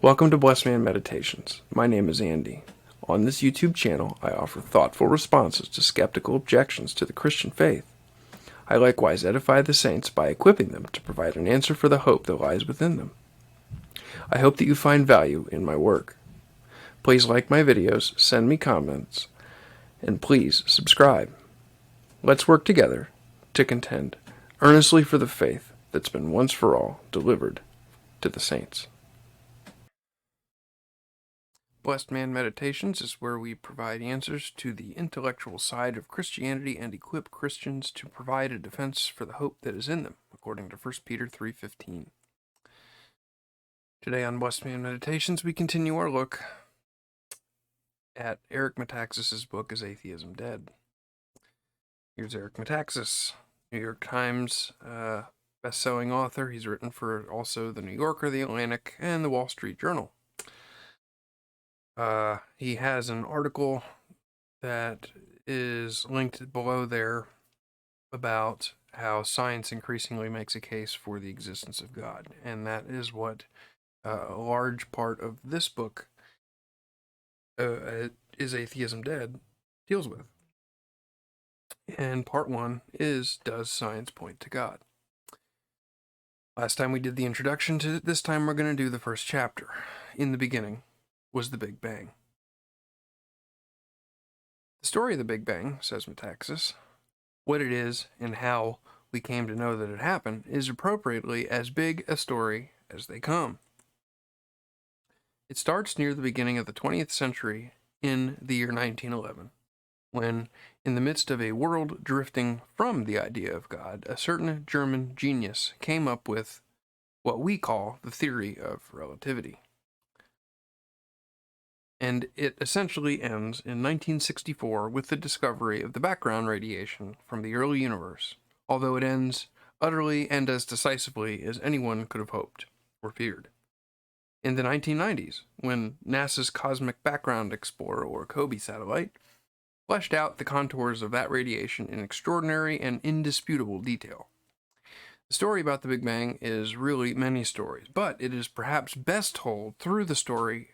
Welcome to Blessed Man Meditations. My name is Andy. On this YouTube channel, I offer thoughtful responses to skeptical objections to the Christian faith. I likewise edify the saints by equipping them to provide an answer for the hope that lies within them. I hope that you find value in my work. Please like my videos, send me comments, and please subscribe. Let's work together to contend earnestly for the faith that's been once for all delivered to the saints. Blessed Man Meditations is where we provide answers to the intellectual side of Christianity and equip Christians to provide a defense for the hope that is in them, according to 1 Peter 3:15. Today on Blessed Man Meditations, we continue our look at Eric Metaxas' book, Is Atheism Dead? Here's Eric Metaxas, New York Times best-selling author. He's written for also The New Yorker, The Atlantic, and The Wall Street Journal. He has an article that is linked below there about how science increasingly makes a case for the existence of God. And that is what a large part of this book, Is Atheism Dead?, deals with. And part one is, does science point to God? Last time we did the introduction to it. This time we're going to do the first chapter. In the beginning was the Big Bang. The story of the Big Bang, says Metaxas, what it is and how we came to know that it happened, is appropriately as big a story as they come. It starts near the beginning of the 20th century in the year 1911, when, in the midst of a world drifting from the idea of God, a certain German genius came up with what we call the theory of relativity. And it essentially ends in 1964 with the discovery of the background radiation from the early universe, although it ends utterly and as decisively as anyone could have hoped or feared. In the 1990s, when NASA's Cosmic Background Explorer, or COBE satellite, fleshed out the contours of that radiation in extraordinary and indisputable detail. The story about the Big Bang is really many stories, but it is perhaps best told through the story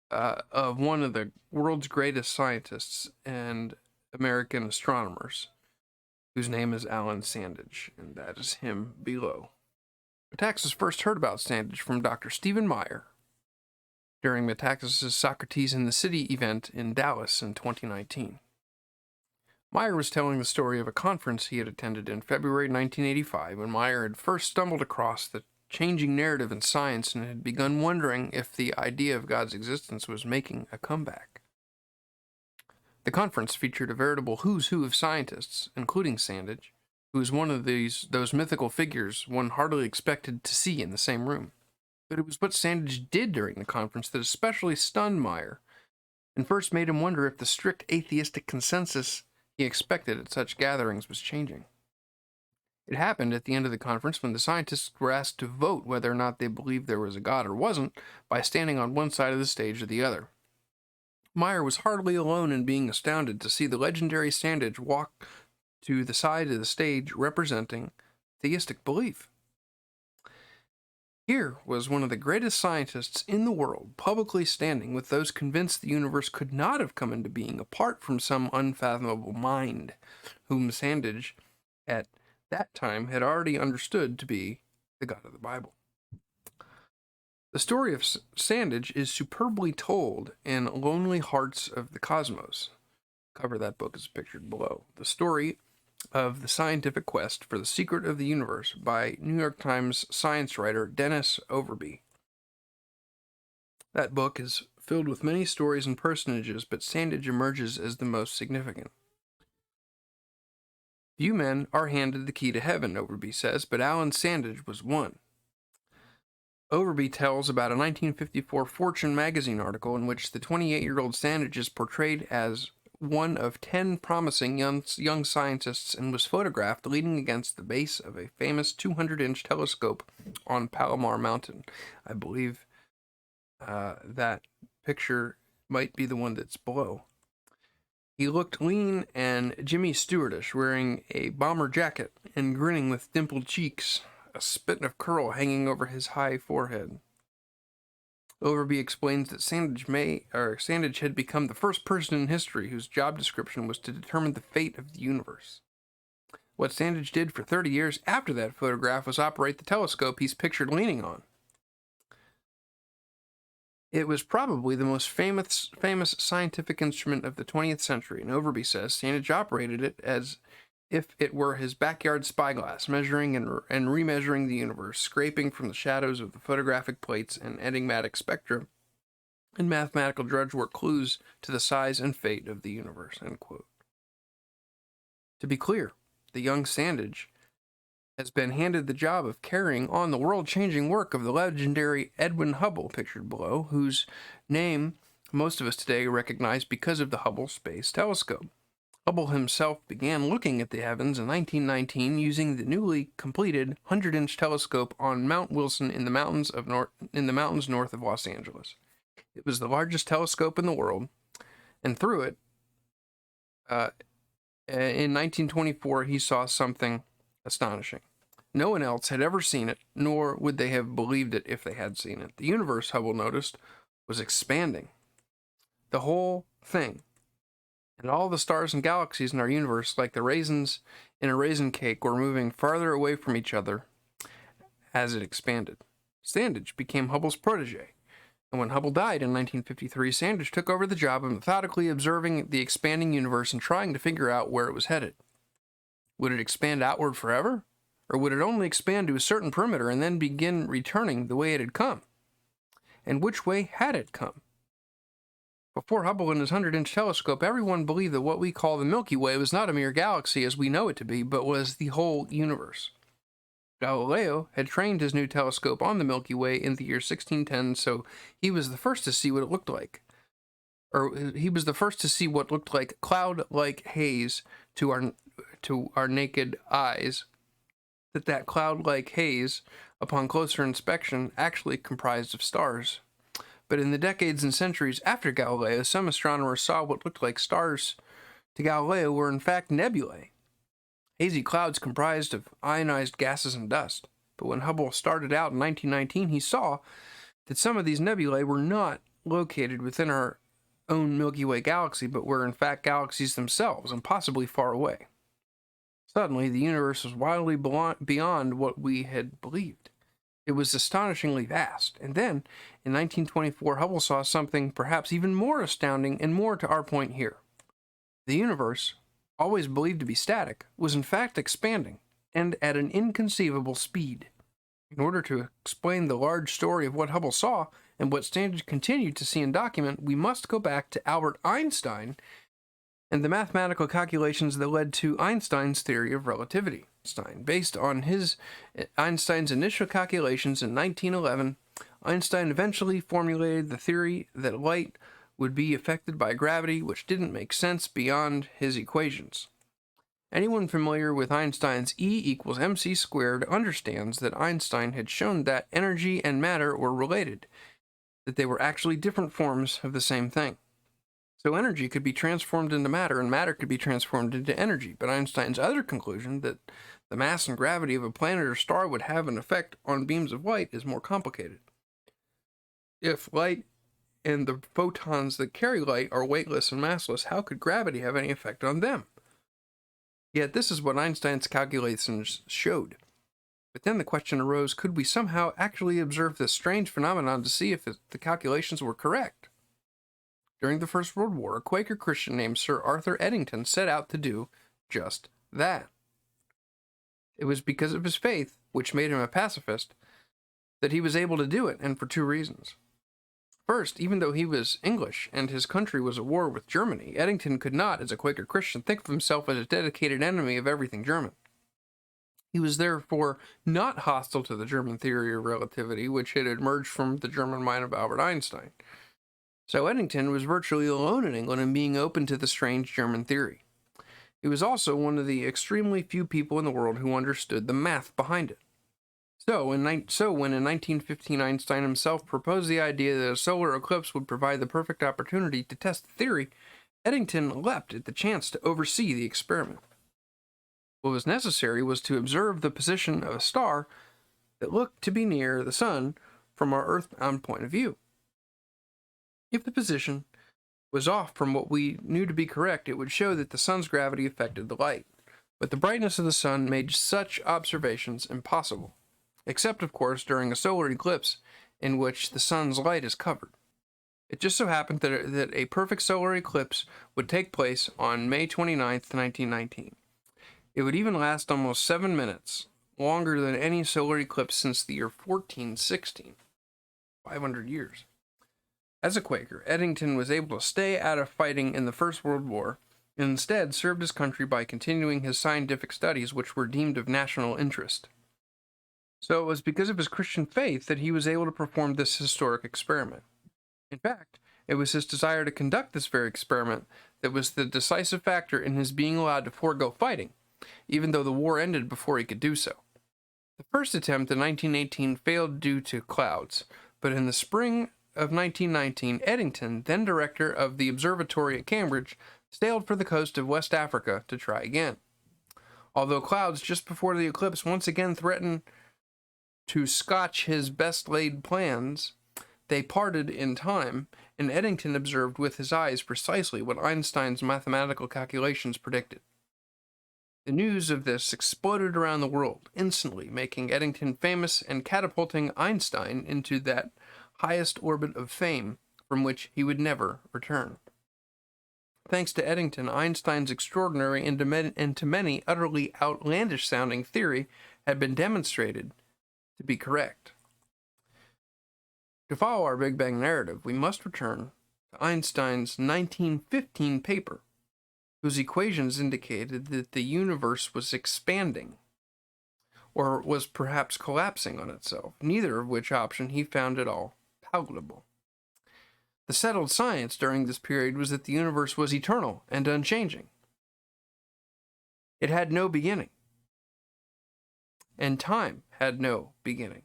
of one of the world's greatest scientists and American astronomers, whose name is Allan Sandage, and that is him below. Metaxas first heard about Sandage from Dr. Stephen Meyer during Metaxas' Socrates in the City event in Dallas in 2019. Meyer was telling the story of a conference he had attended in February 1985 when Meyer had first stumbled across the changing narrative in science and had begun wondering if the idea of God's existence was making a comeback. The conference featured a veritable who's who of scientists, including Sandage, who was one of those mythical figures one hardly expected to see in the same room. But it was what Sandage did during the conference that especially stunned Meyer, and first made him wonder if the strict atheistic consensus he expected at such gatherings was changing. It happened at the end of the conference when the scientists were asked to vote whether or not they believed there was a God or wasn't by standing on one side of the stage or the other. Meyer was hardly alone in being astounded to see the legendary Sandage walk to the side of the stage representing theistic belief. Here was one of the greatest scientists in the world publicly standing with those convinced the universe could not have come into being apart from some unfathomable mind, whom Sandage, at that time, had already understood to be the God of the Bible. The story of Sandage is superbly told in Lonely Hearts of the Cosmos. Cover that book is pictured below. The story of the scientific quest for the secret of the universe by New York Times science writer Dennis Overby. That book is filled with many stories and personages, but Sandage emerges as the most significant. Few men are handed the key to heaven, Overby says, but Allan Sandage was one. Overby tells about a 1954 Fortune magazine article in which the 28-year-old Sandage is portrayed as one of 10 promising young scientists and was photographed leaning against the base of a famous 200-inch telescope on Palomar Mountain. I believe that picture might be the one that's below. He looked lean and Jimmy Stewartish, wearing a bomber jacket and grinning with dimpled cheeks, a spit of curl hanging over his high forehead. Overby explains that Sandage had become the first person in history whose job description was to determine the fate of the universe. What Sandage did for 30 years after that photograph was operate the telescope he's pictured leaning on. It was probably the most famous scientific instrument of the 20th century, and Overby says Sandage operated it as if it were his backyard spyglass, measuring and remeasuring the universe, scraping from the shadows of the photographic plates and enigmatic spectra and mathematical drudgework clues to the size and fate of the universe. End quote. To be clear, the young Sandage has been handed the job of carrying on the world-changing work of the legendary Edwin Hubble, pictured below, whose name most of us today recognize because of the Hubble Space Telescope. Hubble himself began looking at the heavens in 1919 using the newly completed 100-inch telescope on Mount Wilson in the mountains north of Los Angeles. It was the largest telescope in the world, and through it, in 1924, he saw something astonishing. No one else had ever seen it, nor would they have believed it if they had seen it. The universe, Hubble noticed, was expanding. The whole thing. And all the stars and galaxies in our universe, like the raisins in a raisin cake, were moving farther away from each other as it expanded. Sandage became Hubble's protege, and when Hubble died in 1953, Sandage took over the job of methodically observing the expanding universe and trying to figure out where it was headed. Would it expand outward forever? Or would it only expand to a certain perimeter and then begin returning the way it had come? And which way had it come? Before Hubble and his 100-inch telescope, everyone believed that what we call the Milky Way was not a mere galaxy as we know it to be, but was the whole universe. Galileo had trained his new telescope on the Milky Way in the year 1610, so he was the first to see what it looked like. He was the first to see what looked like cloud-like haze to our naked eyes, that cloud-like haze, upon closer inspection, actually comprised of stars. But in the decades and centuries after Galileo, some astronomers saw what looked like stars to Galileo were in fact nebulae, hazy clouds comprised of ionized gases and dust. But when Hubble started out in 1919, he saw that some of these nebulae were not located within our own Milky Way galaxy, but were in fact galaxies themselves, and possibly far away. Suddenly, the universe was wildly beyond what we had believed. It was astonishingly vast. And then, in 1924, Hubble saw something perhaps even more astounding and more to our point here. The universe, always believed to be static, was in fact expanding, and at an inconceivable speed. In order to explain the large story of what Hubble saw, and what Sandage continued to see and document, we must go back to Albert Einstein and the mathematical calculations that led to Einstein's theory of relativity. Based on Einstein's initial calculations in 1911, Einstein eventually formulated the theory that light would be affected by gravity, which didn't make sense beyond his equations. Anyone familiar with Einstein's E equals mc squared understands that Einstein had shown that energy and matter were related, that they were actually different forms of the same thing. So energy could be transformed into matter, and matter could be transformed into energy. But Einstein's other conclusion, that the mass and gravity of a planet or star would have an effect on beams of light, is more complicated. If light and the photons that carry light are weightless and massless, how could gravity have any effect on them? Yet this is what Einstein's calculations showed. But then the question arose, could we somehow actually observe this strange phenomenon to see if the calculations were correct? During the First World War, a Quaker Christian named Sir Athrur Eddington set out to do just that. It was because of his faith, which made him a pacifist, that he was able to do it, and for two reasons. First, even though he was English and his country was at war with Germany, Eddington could not, as a Quaker Christian, think of himself as a dedicated enemy of everything German. He was therefore not hostile to the German theory of relativity, which had emerged from the German mind of Albert Einstein. So Eddington was virtually alone in England in being open to the strange German theory. He was also one of the extremely few people in the world who understood the math behind it. So when in 1915 Einstein himself proposed the idea that a solar eclipse would provide the perfect opportunity to test the theory, Eddington leapt at the chance to oversee the experiment. What was necessary was to observe the position of a star that looked to be near the sun from our earthbound point of view. If the position was off from what we knew to be correct, it would show that the sun's gravity affected the light. But the brightness of the sun made such observations impossible, except, of course, during a solar eclipse in which the sun's light is covered. It just so happened that a perfect solar eclipse would take place on May 29th, 1919. It would even last almost 7 minutes, longer than any solar eclipse since the year 1416, 500 years. As a Quaker, Eddington was able to stay out of fighting in the First World War and instead served his country by continuing his scientific studies, which were deemed of national interest. So it was because of his Christian faith that he was able to perform this historic experiment. In fact, it was his desire to conduct this very experiment that was the decisive factor in his being allowed to forego fighting, even though the war ended before he could do so. The first attempt in 1918 failed due to clouds, but in the spring of 1919, Eddington, then director of the observatory at Cambridge, sailed for the coast of West Africa to try again. Although clouds just before the eclipse once again threatened to scotch his best-laid plans, they parted in time, and Eddington observed with his eyes precisely what Einstein's mathematical calculations predicted. The news of this exploded around the world, instantly making Eddington famous and catapulting Einstein into that highest orbit of fame from which he would never return. Thanks to Eddington, Einstein's extraordinary and to many utterly outlandish-sounding theory had been demonstrated to be correct. To follow our Big Bang narrative, we must return to Einstein's 1915 paper, whose equations indicated that the universe was expanding, or was perhaps collapsing on itself, neither of which option he found at all palatable. The settled science during this period was that the universe was eternal and unchanging. It had no beginning, and time had no beginning.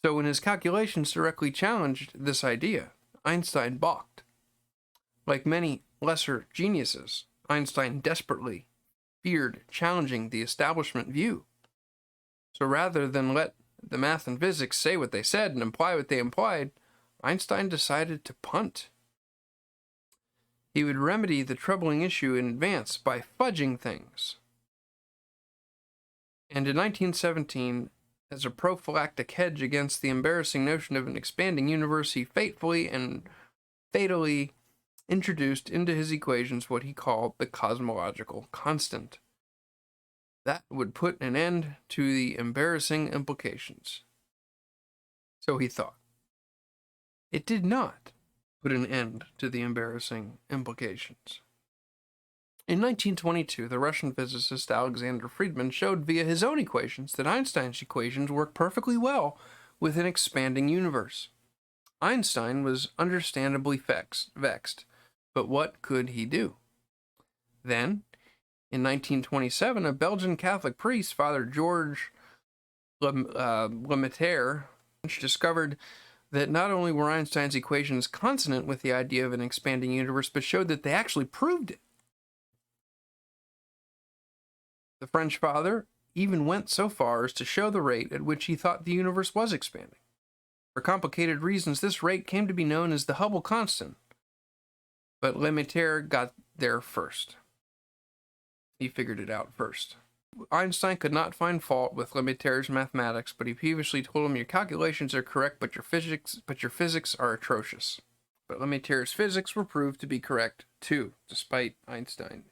So when his calculations directly challenged this idea, Einstein balked. Like many lesser geniuses, Einstein desperately feared challenging the establishment view. So rather than let the math and physics say what they said and imply what they implied, Einstein decided to punt. He would remedy the troubling issue in advance by fudging things. And in 1917, as a prophylactic hedge against the embarrassing notion of an expanding universe, he fatefully and fatally introduced into his equations what he called the cosmological constant. That would put an end to the embarrassing implications. So he thought. It did not put an end to the embarrassing implications. In 1922, the Russian physicist Alexander Friedmann showed via his own equations that Einstein's equations work perfectly well with an expanding universe. Einstein was understandably vexed, but what could he do? Then, in 1927, a Belgian Catholic priest, Father Georges Lemaitre, discovered that not only were Einstein's equations consonant with the idea of an expanding universe, but showed that they actually proved it. The French father even went so far as to show the rate at which he thought the universe was expanding. For complicated reasons, this rate came to be known as the Hubble constant. But Lemaitre got there first. He figured it out first. Einstein could not find fault with Lemaitre's mathematics, but he peevishly told him, "Your calculations are correct, but your physics are atrocious." But Lemaitre's physics were proved to be correct too, despite Einstein.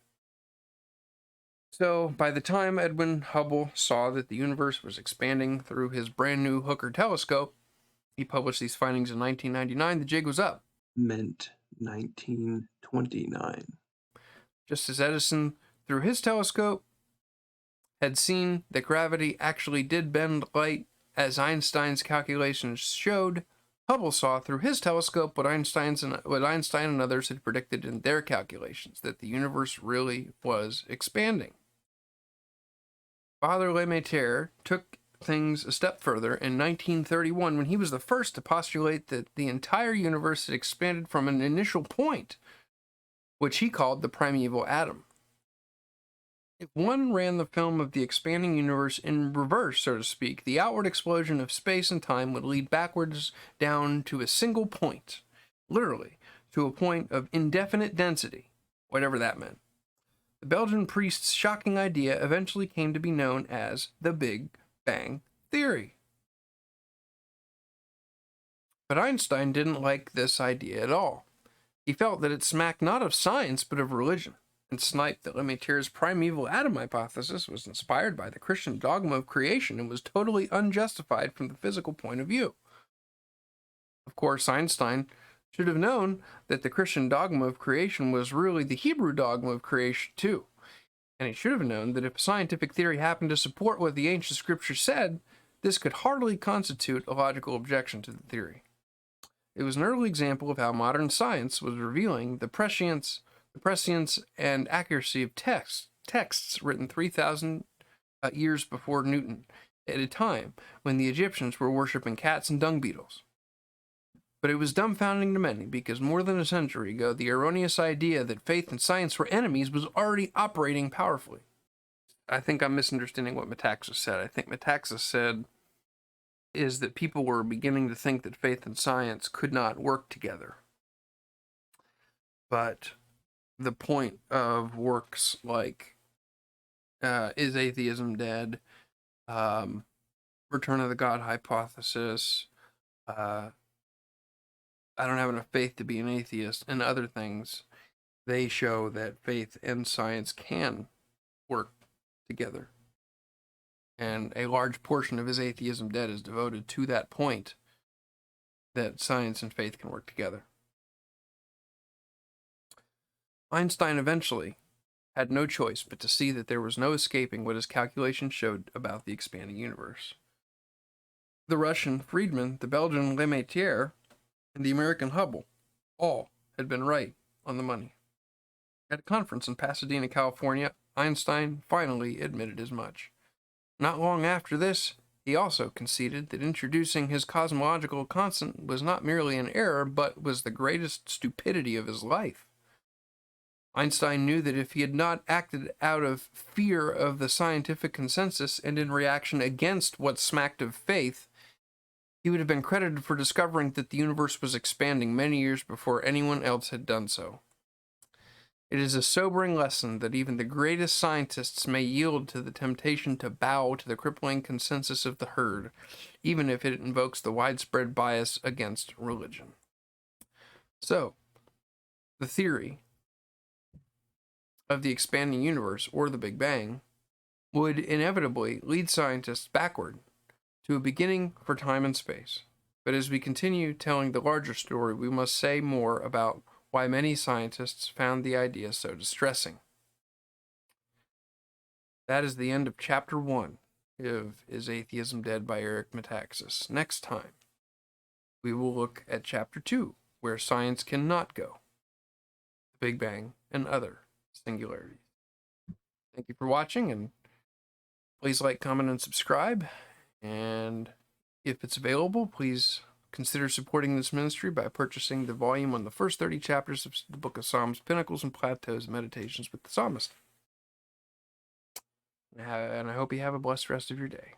So, by the time Edwin Hubble saw that the universe was expanding through his brand new Hooker telescope, he published these findings in 1999, the jig was up. Meant 1929. Just as Edison, through his telescope, had seen that gravity actually did bend light, as Einstein's calculations showed, Hubble saw through his telescope what Einstein and others had predicted in their calculations, that the universe really was expanding. Father Lemaitre took things a step further in 1931 when he was the first to postulate that the entire universe had expanded from an initial point, which he called the primeval atom. If one ran the film of the expanding universe in reverse, so to speak, the outward explosion of space and time would lead backwards down to a single point, literally, to a point of indefinite density, whatever that meant. The Belgian priest's shocking idea eventually came to be known as the Big Bang Theory. But Einstein didn't like this idea at all. He felt that it smacked not of science, but of religion, and sniped that Lemaitr's primeval atom hypothesis was inspired by the Christian dogma of creation and was totally unjustified from the physical point of view. Of course, Einstein should have known that the Christian dogma of creation was really the Hebrew dogma of creation too, and he should have known that if a scientific theory happened to support what the ancient scripture said, this could hardly constitute a logical objection to the theory. It was an early example of how modern science was revealing the prescience and accuracy of texts written 3,000 years before Newton, at a time when the Egyptians were worshipping cats and dung beetles. But it was dumbfounding to many because more than a century ago, the erroneous idea that faith and science were enemies was already operating powerfully. I think I'm misunderstanding what Metaxas said. I think Metaxas said is that people were beginning to think that faith and science could not work together. But the point of works like Is Atheism Dead? Return of the God Hypothesis, I Don't Have Enough Faith to Be an Atheist, and other things, they show that faith and science can work together. And a large portion of Is Atheism Dead is devoted to that point, that science and faith can work together. Einstein eventually had no choice but to see that there was no escaping what his calculations showed about the expanding universe. The Russian Friedmann, the Belgian Lemaitre, and the American Hubble all had been right on the money. At a conference in Pasadena, California, Einstein finally admitted as much. Not long after this, he also conceded that introducing his cosmological constant was not merely an error, but was the greatest stupidity of his life. Einstein knew that if he had not acted out of fear of the scientific consensus and in reaction against what smacked of faith, he would have been credited for discovering that the universe was expanding many years before anyone else had done so. It is a sobering lesson that even the greatest scientists may yield to the temptation to bow to the crippling consensus of the herd, even if it invokes the widespread bias against religion. So, the theory of the expanding universe, or the Big Bang, would inevitably lead scientists backward to a beginning for time and space. But as we continue telling the larger story, we must say more about why many scientists found the idea so distressing. That is the end of Chapter 1 of Is Atheism Dead by Eric Metaxas. Next time, we will look at Chapter 2, Where Science Cannot Go, the Big Bang, and Other Singularities. Thank you for watching, and please like, comment, and subscribe. And if it's available, please consider supporting this ministry by purchasing the volume on the first 30 chapters of the Book of Psalms, Pinnacles and Plateaus, Meditations with the Psalmist. And I hope you have a blessed rest of your day.